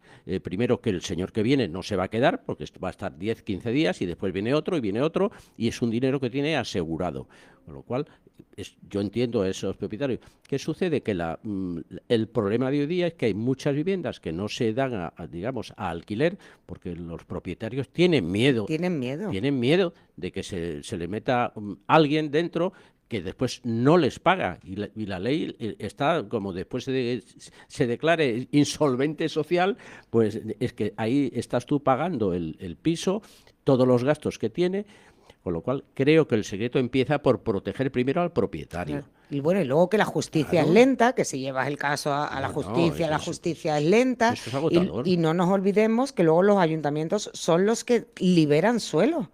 primero, que el señor que viene no se va a quedar, porque va a estar 10, 15 días y después viene otro, y es un dinero que tiene asegurado. Con lo cual, yo entiendo a esos propietarios. ¿Qué sucede? Que el problema de hoy día es que hay muchas viviendas que no se dan a alquiler, porque los propietarios tienen miedo. Tienen miedo De que se le meta alguien dentro que después no les paga. Y la ley está, como después se declare insolvente social, pues es que ahí estás tú pagando el piso, todos los gastos que tiene. Con lo cual, creo que el secreto empieza por proteger primero al propietario. Claro. Y bueno, y luego que la justicia es lenta, que si llevas el caso a la justicia, la justicia es lenta. Eso es agotador. Y no nos olvidemos que luego los ayuntamientos son los que liberan suelo.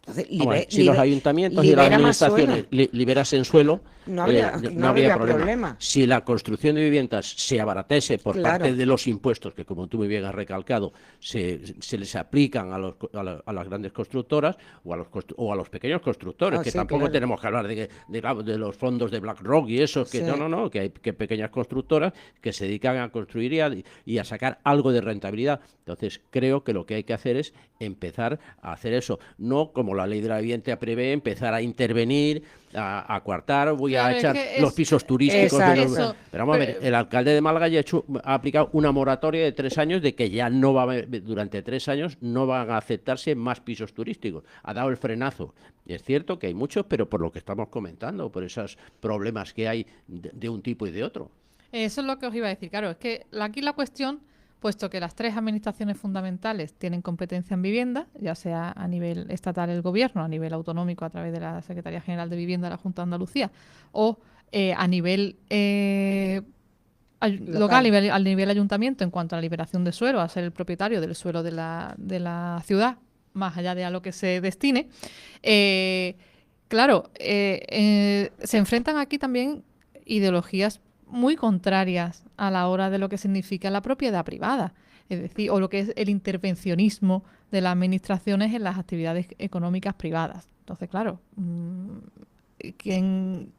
Entonces, si los ayuntamientos y las administraciones liberasen suelo, no habría problema. Si la construcción de viviendas se abaratese por parte de los impuestos, que como tú muy bien has recalcado, se les aplican a las grandes constructoras o a los pequeños constructores, que tampoco tenemos que hablar de los fondos de BlackRock y eso, que que hay pequeñas constructoras que se dedican a construir y a sacar algo de rentabilidad. Entonces, creo que lo que hay que hacer es empezar a hacer eso, no como la ley de la vivienda prevé, empezar a intervenir, a coartar, voy a echar los pisos turísticos. Pero vamos a ver, el alcalde de Málaga ya ha aplicado una moratoria de 3 años de que ya no va a haber, durante 3 años no van a aceptarse más pisos turísticos. Ha dado el frenazo. Y es cierto que hay muchos, pero por lo que estamos comentando, por esos problemas que hay de un tipo y de otro. Eso es lo que os iba a decir. Claro, es que aquí la cuestión, puesto que las 3 administraciones fundamentales tienen competencia en vivienda, ya sea a nivel estatal el Gobierno, a nivel autonómico a través de la Secretaría General de Vivienda de la Junta de Andalucía, o a nivel local, a nivel ayuntamiento, en cuanto a la liberación de suelo, a ser el propietario del suelo de la ciudad, más allá de a lo que se destine, claro, se enfrentan aquí también ideologías muy contrarias a la hora de lo que significa la propiedad privada, es decir, o lo que es el intervencionismo de las administraciones en las actividades económicas privadas. Entonces, claro,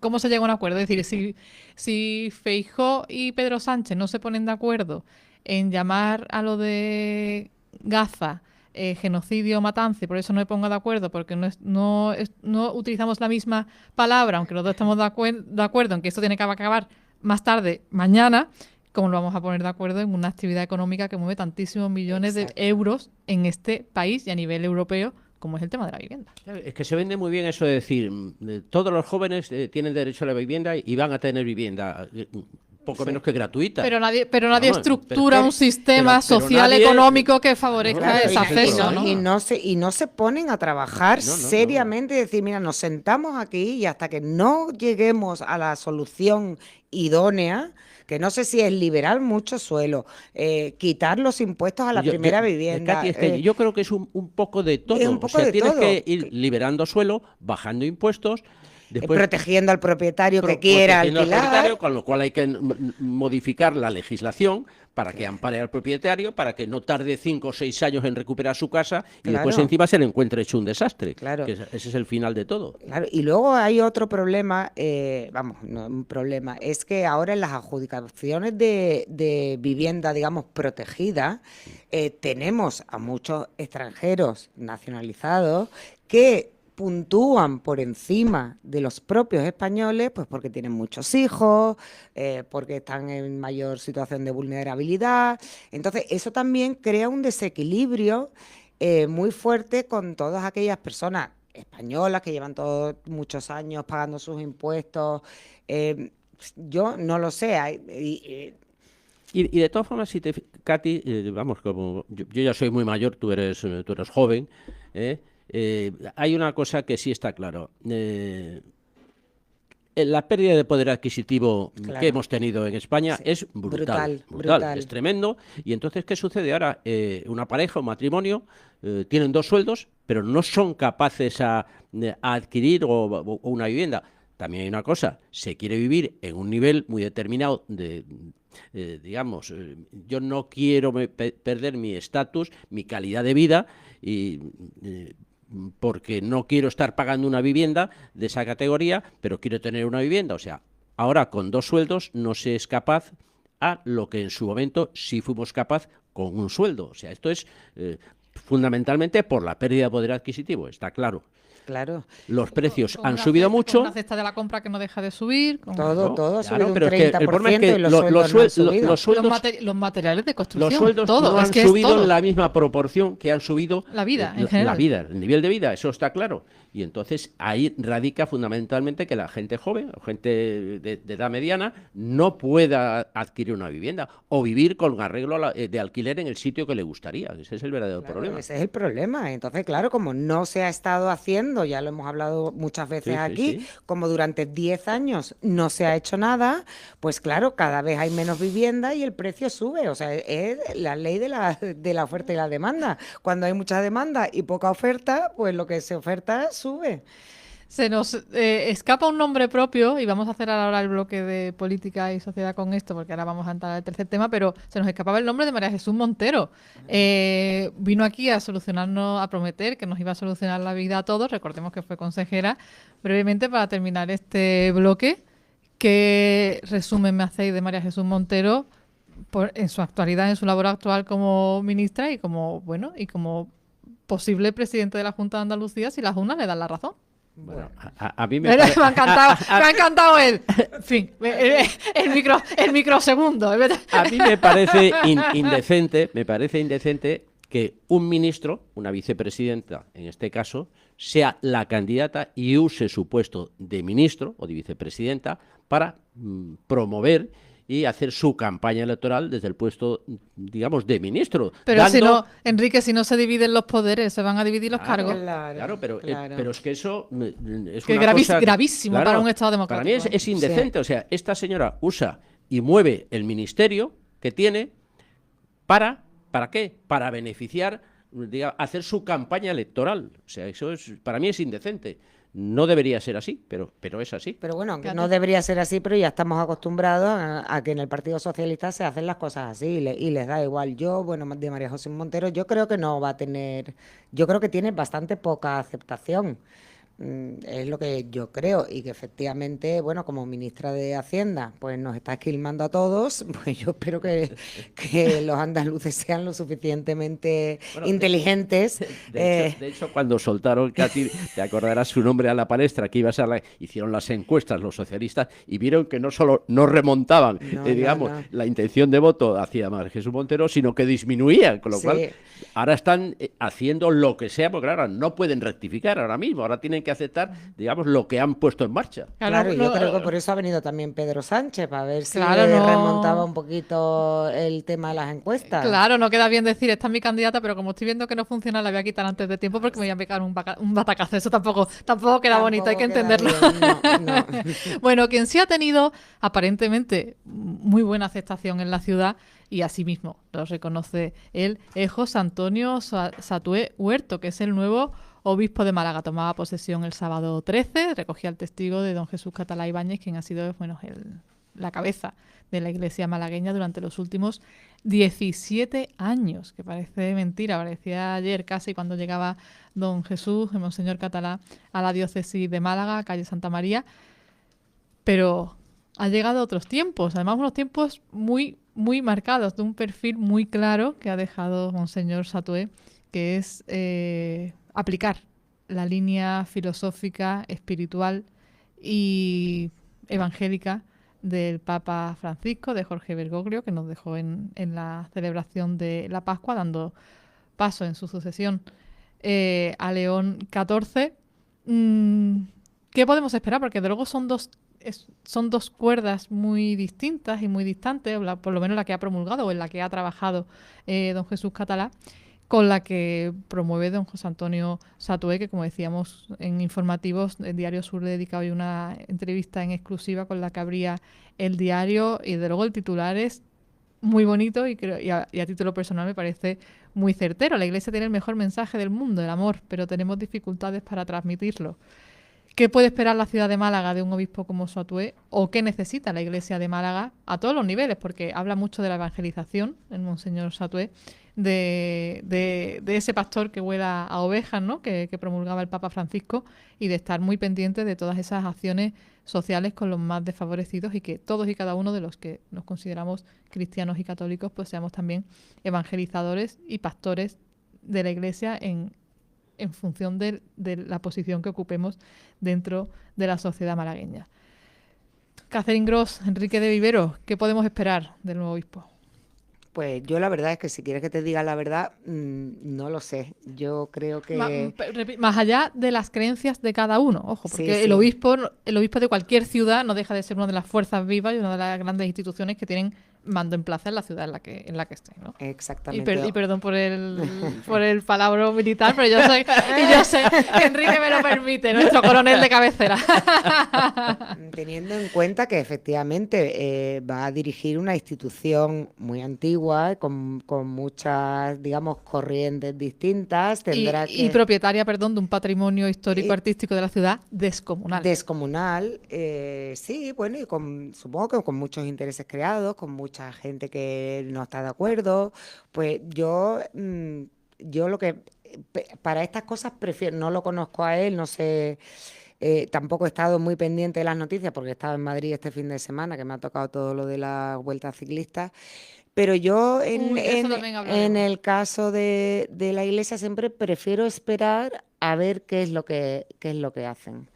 ¿cómo se llega a un acuerdo? Es decir, si Feijóo y Pedro Sánchez no se ponen de acuerdo en llamar a lo de Gaza genocidio o matanza, y por eso no me pongo de acuerdo, porque no utilizamos la misma palabra, aunque los dos estamos de acuerdo en que esto tiene que acabar más tarde, mañana, ¿cómo lo vamos a poner de acuerdo en una actividad económica que mueve tantísimos millones de euros en este país y a nivel europeo, como es el tema de la vivienda? Es que se vende muy bien eso de decir, todos los jóvenes tienen derecho a la vivienda y van a tener vivienda, poco menos que gratuita. Pero nadie estructura un sistema pero social nadie, económico que favorezca Claro, ese acceso, ¿no? Y no se ponen a trabajar seriamente y decir, mira, nos sentamos aquí y hasta que no lleguemos a la solución idónea, que no sé si es liberar mucho suelo, quitar los impuestos a la primera vivienda. Katy, yo creo que es un poco de todo. Es un poco de tienes todo. que ir liberando suelo, bajando impuestos, después protegiendo al propietario que quiera protegiendo al alquilar. propietario, con lo cual hay que modificar la legislación para que ampare al propietario, para que no tarde 5 o 6 años en recuperar su casa y después encima se le encuentre hecho un desastre. Claro. Que ese es el final de todo. Claro, y luego hay otro problema, no un problema, es que ahora en las adjudicaciones de vivienda, digamos, protegida, tenemos a muchos extranjeros nacionalizados que puntúan por encima de los propios españoles, pues porque tienen muchos hijos, porque están en mayor situación de vulnerabilidad. Entonces, eso también crea un desequilibrio muy fuerte con todas aquellas personas españolas que llevan todos muchos años pagando sus impuestos. Yo no lo sé. Y de todas formas, Katy, vamos, como yo ya soy muy mayor, tú eres joven, hay una cosa que sí está claro. La pérdida de poder adquisitivo que hemos tenido en España es brutal, es tremendo. Y entonces, ¿qué sucede ahora? Una pareja, un matrimonio, tienen 2 sueldos, pero no son capaces a adquirir o una vivienda. También hay una cosa, se quiere vivir en un nivel muy determinado de... digamos, yo no quiero perder mi estatus, mi calidad de vida y... porque no quiero estar pagando una vivienda de esa categoría, pero quiero tener una vivienda. O sea, ahora con 2 sueldos no se es capaz a lo que en su momento sí fuimos capaz con un sueldo. O sea, esto es fundamentalmente por la pérdida de poder adquisitivo, está claro. Claro. Los precios con han subido mucho. Una cesta de la compra que no deja de subir. Todo ha subido un pero 30% el problema es que y los sueldos los materiales de construcción. Los sueldos todo, no es han que subido en la misma proporción que han subido la vida en general. La vida, el nivel de vida, eso está claro. Y entonces ahí radica fundamentalmente que la gente joven o gente de edad mediana no pueda adquirir una vivienda o vivir con arreglo de alquiler en el sitio que le gustaría. Ese es el verdadero problema. Ese es el problema. Entonces, claro, como no se ha estado haciendo, ya lo hemos hablado muchas veces aquí, como durante 10 años no se ha hecho nada, pues claro, cada vez hay menos vivienda y el precio sube. O sea, es la ley de la oferta y la demanda. Cuando hay mucha demanda y poca oferta, pues lo que se oferta sube. Se nos escapa un nombre propio y vamos a hacer ahora el bloque de política y sociedad con esto, porque ahora vamos a entrar al tercer tema, pero se nos escapaba el nombre de María Jesús Montero. Vino aquí a solucionarnos, a prometer que nos iba a solucionar la vida a todos. Recordemos que fue consejera. Brevemente, para terminar este bloque, ¿qué resumen me hacéis de María Jesús Montero en su actualidad, en su labor actual como ministra y como posible presidente de la Junta de Andalucía, si las urnas le dan la razón? Bueno, a mí me ha encantado él. En fin, el microsegundo. A mí me parece indecente que un ministro, una vicepresidenta en este caso, sea la candidata y use su puesto de ministro o de vicepresidenta para promover y hacer su campaña electoral desde el puesto, digamos, de ministro. Pero si no, Enrique, si no se dividen los poderes, se van a dividir los cargos. Claro, pero es que eso es que una cosa gravísimo para un Estado democrático. Para mí es indecente. Sí. O sea, esta señora usa y mueve el ministerio que tiene ¿para qué? Para beneficiar, hacer su campaña electoral. O sea, eso para mí es indecente. No debería ser así, pero es así. Pero bueno, que no debería ser así, pero ya estamos acostumbrados a que en el Partido Socialista se hacen las cosas así y les da igual. De María José Montero, yo creo que no va a tener, yo creo que tiene bastante poca aceptación, Es lo que yo creo, y que efectivamente, bueno, como ministra de Hacienda, pues nos está esquilmando a todos, pues yo espero que los andaluces sean lo suficientemente Bueno, inteligentes. de hecho, cuando soltaron, Katy, te acordarás su nombre a la palestra, que iba a ser hicieron las encuestas los socialistas y vieron que no solo no remontaban, digamos, No. la intención de voto hacia María Jesús Montero, sino que disminuían, con lo Sí. cual ahora están haciendo lo que sea, porque claro, no pueden rectificar ahora mismo, ahora tienen que aceptar, digamos, lo que han puesto en marcha. Claro, yo no, creo que por eso ha venido también Pedro Sánchez, para ver si Claro, no. remontaba un poquito el tema de las encuestas. Claro, no queda bien decir, esta es mi candidata, pero como estoy viendo que no funciona, la voy a quitar antes de tiempo porque me voy a pegar un batacazo. Eso tampoco queda bonito, hay que Tampoco queda entenderlo. bien, no. Bueno, quien sí ha tenido aparentemente muy buena aceptación en la ciudad, y asimismo lo reconoce él, es José Antonio Satué Huerto, que es el nuevo obispo de Málaga. Tomaba posesión el sábado 13, recogía el testigo de don Jesús Catalá Ibáñez, quien ha sido, bueno, la cabeza de la iglesia malagueña durante los últimos 17 años, que parece mentira, parecía ayer casi cuando llegaba don Jesús, el monseñor Catalá, a la diócesis de Málaga, calle Santa María, pero ha llegado a otros tiempos, además unos tiempos muy, muy marcados, de un perfil muy claro que ha dejado monseñor Satué, que es aplicar la línea filosófica, espiritual y evangélica del Papa Francisco, de Jorge Bergoglio, que nos dejó en la celebración de la Pascua, dando paso en su sucesión a León XIV. ¿Qué podemos esperar? Porque de luego son dos cuerdas muy distintas y muy distantes, por lo menos la que ha promulgado o en la que ha trabajado don Jesús Catalá, con la que promueve don José Antonio Satué, que como decíamos en informativos, el Diario Sur le dedica hoy una entrevista en exclusiva con la que abría el diario, y de luego el titular es muy bonito y a título personal me parece muy certero. La Iglesia tiene el mejor mensaje del mundo, el amor, pero tenemos dificultades para transmitirlo. ¿Qué puede esperar la ciudad de Málaga de un obispo como Satué? ¿O qué necesita la Iglesia de Málaga a todos los niveles? Porque habla mucho de la evangelización, el monseñor Satué, de ese pastor que huela a ovejas, ¿no? que promulgaba el Papa Francisco, y de estar muy pendiente de todas esas acciones sociales con los más desfavorecidos, y que todos y cada uno de los que nos consideramos cristianos y católicos pues seamos también evangelizadores y pastores de la Iglesia en función de la posición que ocupemos dentro de la sociedad malagueña. Catherine Gross, Enrique de Vivero, ¿qué podemos esperar del nuevo obispo? Pues yo la verdad es que si quieres que te diga la verdad, no lo sé. Yo creo que... Más allá de las creencias de cada uno, ojo, porque Sí, el sí. obispo de cualquier ciudad no deja de ser una de las fuerzas vivas y una de las grandes instituciones que tienen mando en plaza en la ciudad en la que esté, ¿no? Exactamente. Y perdón por el palabra militar, pero yo sé que Enrique me lo permite, nuestro coronel de cabecera. Teniendo en cuenta que efectivamente va a dirigir una institución muy antigua, con muchas, digamos, corrientes distintas, tendrá Y propietaria, perdón, de un patrimonio histórico-artístico de la ciudad descomunal. Descomunal, sí, bueno, y supongo que con muchos intereses creados, con mucha gente que no está de acuerdo. Pues yo lo que para estas cosas prefiero, no lo conozco a él, no sé, tampoco he estado muy pendiente de las noticias porque he estado en Madrid este fin de semana, que me ha tocado todo lo de la vuelta ciclista. Pero yo De eso también en hablaremos. el caso de la Iglesia siempre prefiero esperar a ver qué es lo que hacen.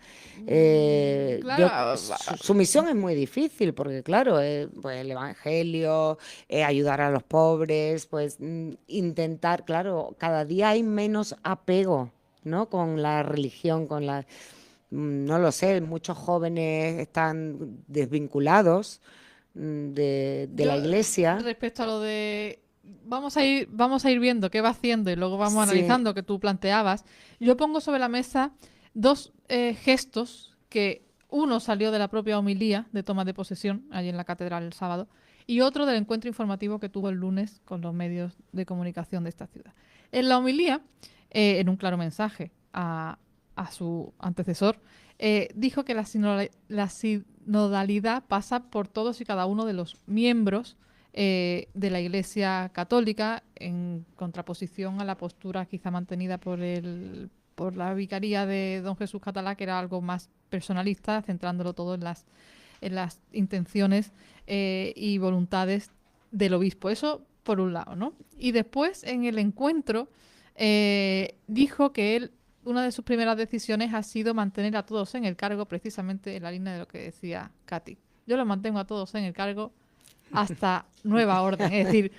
Claro, Su misión es muy difícil porque, claro, pues el Evangelio, ayudar a los pobres, pues intentar, claro, cada día hay menos apego, ¿no? Con la religión, no lo sé, muchos jóvenes están desvinculados de la Iglesia. Respecto a lo de vamos a ir viendo qué va haciendo y luego vamos Sí. analizando, que tú planteabas, yo pongo sobre la mesa dos gestos, que uno salió de la propia homilía de toma de posesión allí en la catedral el sábado, y otro del encuentro informativo que tuvo el lunes con los medios de comunicación de esta ciudad. En la homilía, en un claro mensaje a su antecesor, dijo que la sinodalidad pasa por todos y cada uno de los miembros de la Iglesia Católica, en contraposición a la postura quizá mantenida por el por la vicaría de don Jesús Catalá, que era algo más personalista, centrándolo todo en las intenciones y voluntades del obispo. Eso por un lado, ¿no? Y después, en el encuentro, dijo que él, una de sus primeras decisiones ha sido mantener a todos en el cargo, precisamente en la línea de lo que decía Katy. Yo los mantengo a todos en el cargo hasta nueva orden. Es decir,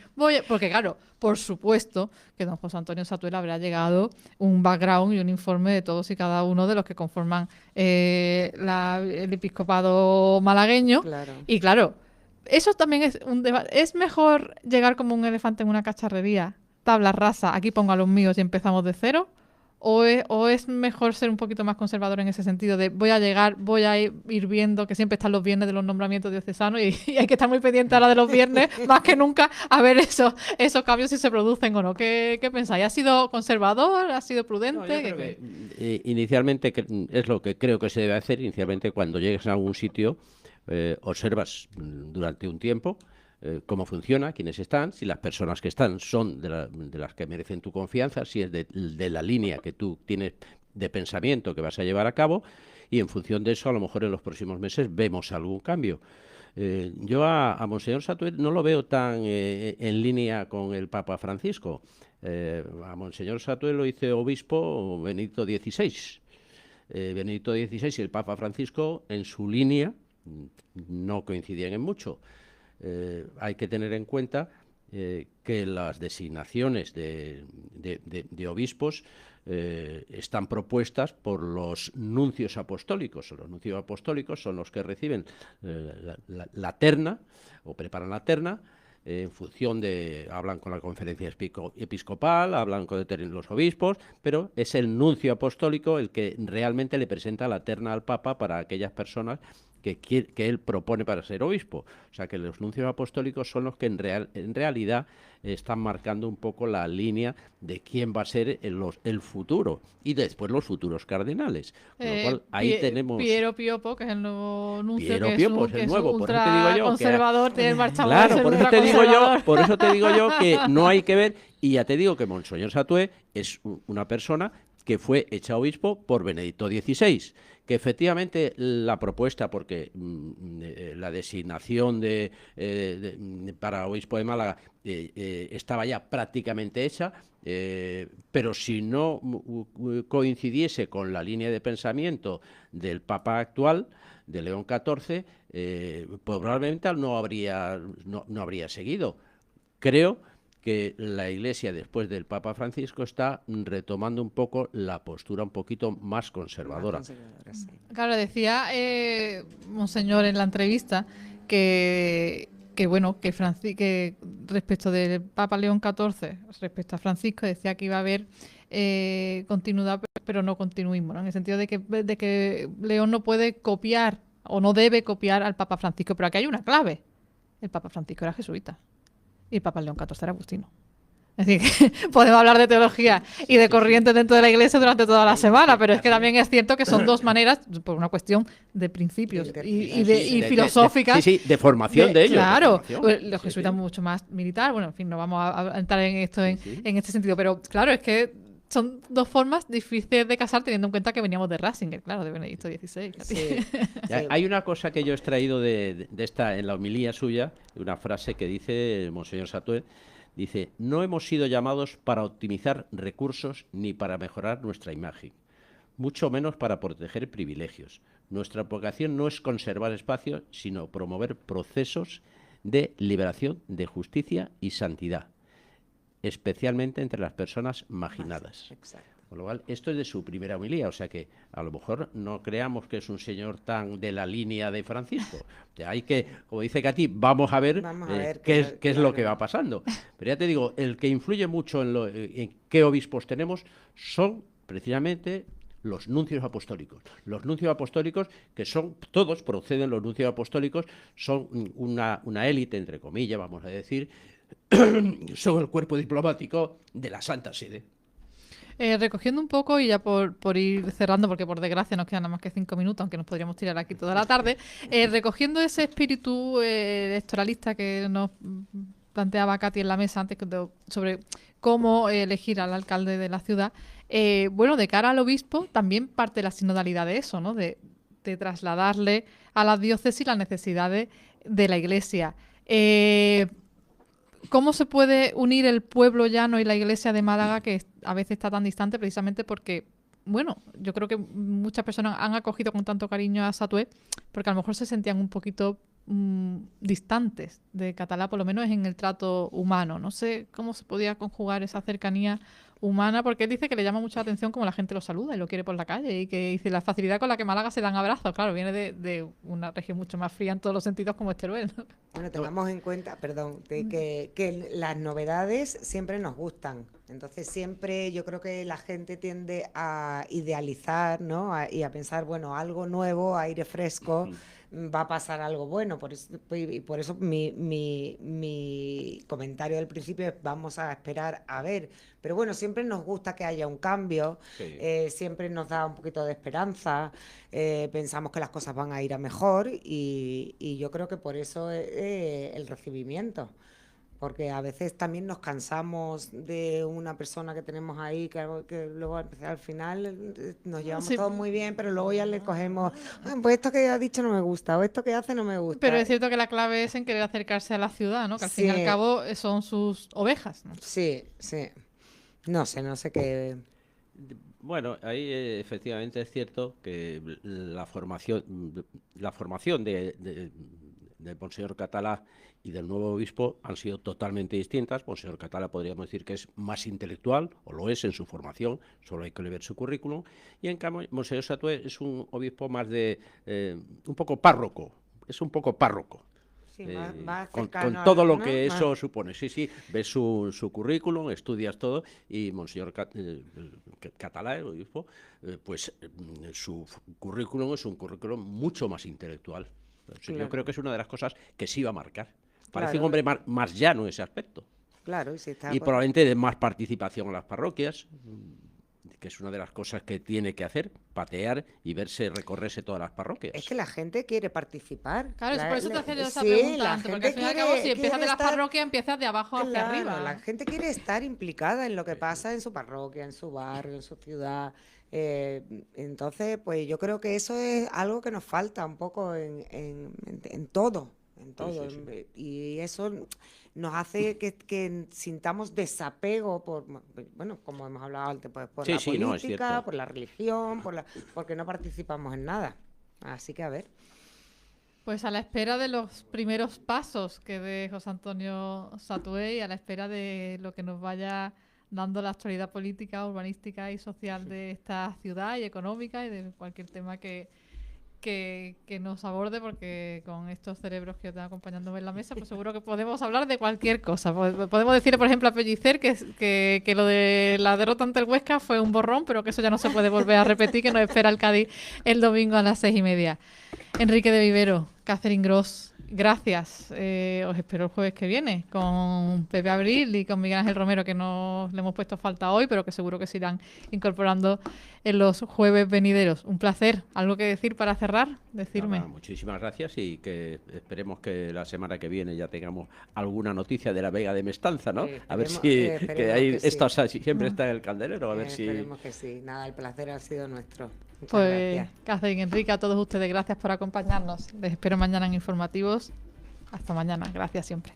porque claro, por supuesto que don José Antonio Satuel habrá llegado un background y un informe de todos y cada uno de los que conforman el episcopado malagueño. Claro. Y claro, eso también es un debate. ¿Es mejor llegar como un elefante en una cacharrería, tabla rasa, aquí pongo a los míos y empezamos de cero? ¿O es mejor ser un poquito más conservador en ese sentido de voy a ir viendo que siempre están los viernes de los nombramientos diocesanos y hay que estar muy pendiente ahora de los viernes más que nunca a ver esos cambios si se producen o no? ¿Qué pensáis? ¿Ha sido conservador? ¿Ha sido prudente? No, yo creo que, inicialmente es lo que creo que se debe hacer. Inicialmente, cuando llegues a algún sitio, observas durante un tiempo cómo funciona, quiénes están, si las personas que están son de las que merecen tu confianza, si es de la línea que tú tienes de pensamiento que vas a llevar a cabo, y en función de eso, a lo mejor en los próximos meses vemos algún cambio. Yo a Monseñor Satuel no lo veo tan en línea con el Papa Francisco. A Monseñor Satuel lo hizo obispo Benedicto XVI. Benedicto XVI y el Papa Francisco, en su línea, no coincidían en mucho. Hay que tener en cuenta que las designaciones de obispos están propuestas por los nuncios apostólicos. Los nuncios apostólicos son los que reciben la terna o preparan la terna en función de, hablan con la conferencia episcopal, hablan con los obispos, pero es el nuncio apostólico el que realmente le presenta la terna al Papa para aquellas personas que él propone para ser obispo. O sea que los nuncios apostólicos son los que en realidad están marcando un poco la línea de quién va a ser el futuro y después los futuros cardenales. Con lo cual ahí tenemos... Piero Piopo, que es el nuevo nuncio, Piero que Piopo es el nuevo, por eso te digo yo conservador, tiene marcha claro, por eso te digo yo que no hay que ver, y ya te digo que Monseñor Satué es una persona que fue hecha obispo por Benedicto XVI, que efectivamente la propuesta, porque la designación para obispo de Málaga estaba ya prácticamente hecha, pero si no coincidiese con la línea de pensamiento del Papa actual, de León XIV, probablemente no habría seguido. Creo que la Iglesia, después del Papa Francisco, está retomando un poco la postura un poquito más conservadora. Sí. Claro, decía Monseñor en la entrevista que respecto del Papa León XIV, respecto a Francisco, decía que iba a haber continuidad, pero no continuismo, ¿no? En el sentido de que León no puede copiar o no debe copiar al Papa Francisco, pero aquí hay una clave. El Papa Francisco era jesuita. Y el Papa León XIV era agustino. Es decir, que podemos hablar de teología y de corrientes dentro de la Iglesia durante toda la semana, pero es que también es cierto que son dos maneras, por una cuestión de principios y filosóficas. De formación de ellos. Claro, formación. los jesuitas mucho más militar. Bueno, en fin, no vamos a entrar en esto en este sentido, pero claro, es que son dos formas difíciles de casar teniendo en cuenta que veníamos de Ratzinger, claro, de Benedicto XVI. Sí. Hay una cosa que yo he extraído de esta, en la homilía suya, una frase que dice Monseñor Satué, dice: no hemos sido llamados para optimizar recursos ni para mejorar nuestra imagen, mucho menos para proteger privilegios. Nuestra vocación no es conservar espacios, sino promover procesos de liberación, de justicia y santidad, especialmente entre las personas marginadas. Exacto. Con lo cual, esto es de su primera homilía, o sea que a lo mejor no creamos que es un señor tan de la línea de Francisco. O sea, hay que, como dice Katy, vamos a ver qué es lo que va pasando. Pero ya te digo, el que influye mucho en qué obispos tenemos son precisamente los nuncios apostólicos. Los nuncios apostólicos, que son, todos proceden, los nuncios apostólicos, son una élite, entre comillas, vamos a decir, son el cuerpo diplomático de la Santa Sede. Recogiendo un poco y ya por ir cerrando, porque por desgracia nos quedan nada más que 5 minutos, aunque nos podríamos tirar aquí toda la tarde, recogiendo ese espíritu electoralista que nos planteaba Katy en la mesa antes sobre cómo elegir al alcalde de la ciudad, Bueno, de cara al obispo, también parte de la sinodalidad de eso, ¿no? De trasladarle a las diócesis las necesidades de la Iglesia. ¿Cómo se puede unir el pueblo llano y la Iglesia de Málaga, que a veces está tan distante, precisamente porque, bueno, yo creo que muchas personas han acogido con tanto cariño a Satué porque a lo mejor se sentían un poquito distantes de Catalá, por lo menos en el trato humano. No sé cómo se podía conjugar esa cercanía humana, porque él dice que le llama mucha atención como la gente lo saluda y lo quiere por la calle, y que dice la facilidad con la que Málaga se dan abrazos. Claro, viene de una región mucho más fría en todos los sentidos como es Teruel, ¿no? Bueno, tengamos en cuenta, perdón, de que las novedades siempre nos gustan. Entonces siempre yo creo que la gente tiende a idealizar, ¿no? Y a pensar, bueno, algo nuevo, aire fresco, va a pasar algo bueno. Por eso mi comentario del principio es vamos a esperar a ver. Pero bueno, siempre nos gusta que haya un cambio, Sí. siempre nos da un poquito de esperanza, pensamos que las cosas van a ir a mejor y yo creo que por eso el recibimiento. Porque a veces también nos cansamos de una persona que tenemos ahí, que luego al final nos llevamos Sí. todos muy bien, pero luego ya le cogemos, "Ah, pues esto que ha dicho no me gusta, o esto que hace no me gusta". Pero es cierto que la clave es en querer acercarse a la ciudad, ¿no? Que al fin y al Sí. cabo son sus ovejas, ¿no? Sí, sí. No sé qué. Bueno, ahí efectivamente es cierto que la formación del Monseñor Catalá y del nuevo obispo han sido totalmente distintas. Monseñor Catalá podríamos decir que es más intelectual, o lo es en su formación, solo hay que ver su currículum, y en cambio Monseñor Satué es un obispo más de un poco párroco, es un poco párroco. Sí, más Con cercano a todo lo ¿no? que Más- eso supone. Sí, ves su currículum, estudias todo, y Monseñor Catalá, el obispo, su currículum es un currículum mucho más intelectual. Yo Claro. creo que es una de las cosas que sí va a marcar. Parece Claro. un hombre más llano en ese aspecto. Claro, y si está Y por- probablemente de más participación en las parroquias, que es una de las cosas que tiene que hacer, patear y recorrerse todas las parroquias. Es que la gente quiere participar. Claro, por eso te hacía yo esa sí, pregunta la antes, porque al gente fin y al cabo, si empiezas quiere de las estar- parroquias, empiezas de abajo hacia Claro, arriba. la gente quiere estar implicada en lo que pasa en su parroquia, en su barrio, en su ciudad. Entonces, pues yo creo que eso es algo que nos falta un poco en todo, en todo. Sí. Y eso nos hace que sintamos desapego por, bueno, como hemos hablado antes, pues por la Sí, no, es política, cierto. por la religión, porque no participamos en nada. Así que a ver. Pues a la espera de los primeros pasos que dé José Antonio Satué y a la espera de lo que nos vaya dando la actualidad política, urbanística y social de esta ciudad y económica y de cualquier tema que nos aborde, porque con estos cerebros que están acompañándome en la mesa, pues seguro que podemos hablar de cualquier cosa. Podemos decir, por ejemplo, a Pellicer que lo de la derrota ante el Huesca fue un borrón, pero que eso ya no se puede volver a repetir, que nos espera el Cádiz el domingo a las 6:30. Enrique de Vivero, Catherine Gross, gracias. Os espero el jueves que viene con Pepe Abril y con Miguel Ángel Romero, que no le hemos puesto falta hoy, pero que seguro que se irán incorporando en los jueves venideros. Un placer. ¿Algo que decir para cerrar? Decirme. Nada, muchísimas gracias, y que esperemos que la semana que viene ya tengamos alguna noticia de la Vega de Mestanza, ¿no? A ver Esperemos que ahí que sí. esto siempre está en el candelero, a ver si... Esperemos que sí. Nada, el placer ha sido nuestro. Muchas Pues, gracias. Catherine, Enrique, a todos ustedes, gracias por acompañarnos. Les espero mañana en Informativos. Hasta mañana. Gracias siempre.